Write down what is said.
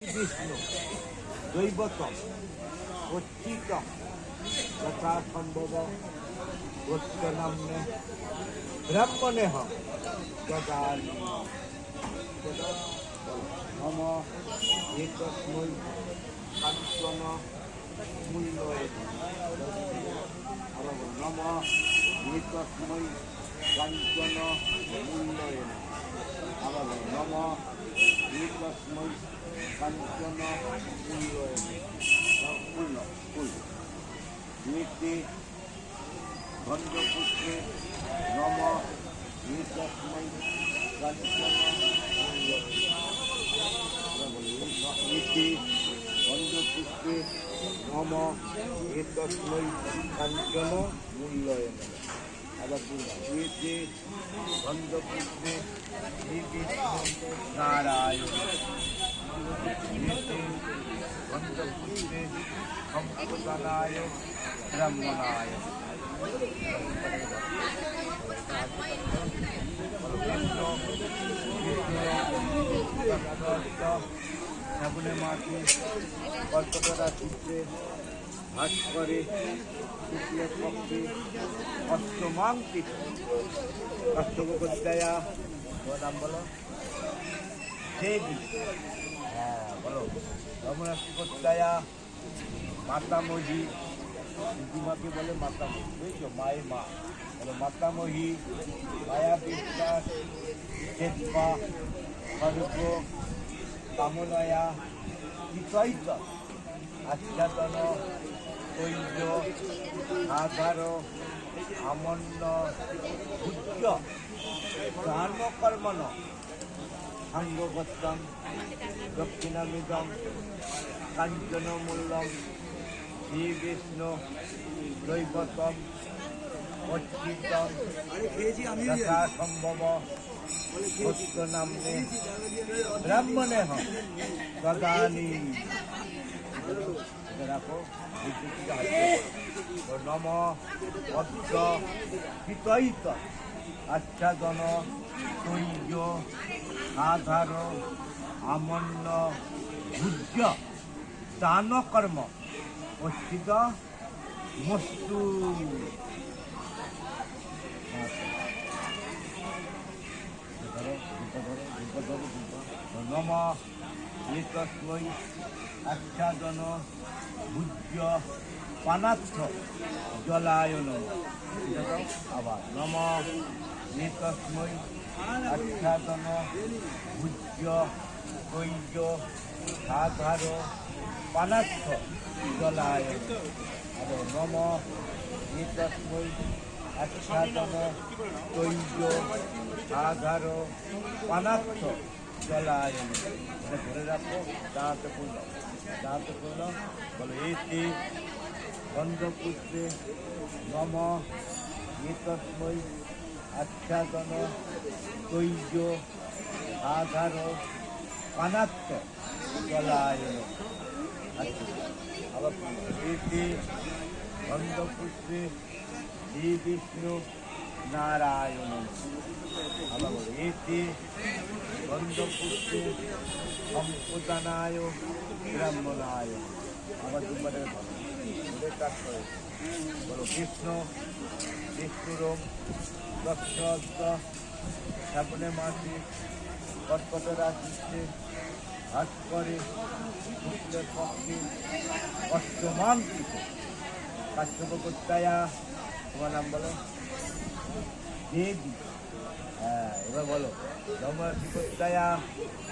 বিষ্ণু দৈবতম অচ্যুতম যথা সম্ভব নাম্নে ব্রাহ্মণেহ দদামি নম একস্মৈ কাঞ্চন মূল্যয়ে নম একস্মৈ কাঞ্চন মূল্যয়ে আবার নম একস্মৈ কাঞ্চন মূল্যয়ে ফুল নীতি গন্ধপুত্রে নম একস্মৈ কাঞ্চন নীতি গন্ধপুত্রে নম একস্মৈ কাঞ্চন মূল্যয়ে আবার নীতি গন্ধপুত্রে নারায়ণ গন্ধপুত্রে সম্প্রদানায় ব্রাহ্মণায় সাবুনে মাটি কল্পতরা চিত্রে ভাস করে শুক্লে পক্ষে অষ্টমাঙ্কিত অষ্টমোপাধ্যায়া নাম বলো দেবী। হ্যাঁ বলো রমনাথিকোত্তায়া মাতামহী, দিদিমাকে বলে মাতামহী, বুঝছো মায়ের মা বলো মাতামহী মায়া বিশ্বাস চেতপা স্বর্গ কামনয়া বিচৈত আচ্ছাদন তৈজ আধার আমন্ন উজ্জ কর্মণ সাঙ্গবত্তম দক্ষিণামিদম কাঞ্চনমূল্যম শ্রী বিষ্ণু দৈবতম অচ্যুতম যথা সম্ভব নাম্নে ব্রাহ্মণেহ দদামি। রাখো নম অদ্য হিতৈত আচ্ছাদন তৈজ আধার আমন্ন ভুজ্য দান কর্ম অচ্যুত মস্তু। নম একস্মৈ আচ্ছাদন ভুজ্য পানার্থ জলায়ন। আবার নম একস্মৈ আচ্ছাদন ভুজ্য তৈজ আধার পানার্থ জলায়ন। আবার নম একস্মৈ আচ্ছাদন তৈজ আধার পানার্থ জলায়ন। ধরে রাখো দাঁড়াতে পূর্ণ বলো এতে গন্ধপুত্রে নম একস্মৈ আচ্ছাদন তৈজ আধার পানার্থ জলায়ন। আবার এতে গন্ধপুত্রে শ্রী বিষ্ণু নারায়ণ। আবার এতে গন্ধপুত্রে সম্প্রদানায় ব্রাহ্মণায়। আবার দুবারে কাজ করে বলো কৃষ্ণ বিষ্ণুরম দক্ষদ সাবনে মাটি কর্কটরা চিত্তে হাত করে শুক্লের পক্ষে অষ্টমাঙ্কিত কাশ্যপকোত্তায়া। তোমার নাম বলো দেবী। হ্যাঁ এবার বলো রমনাথিকোত্তায়া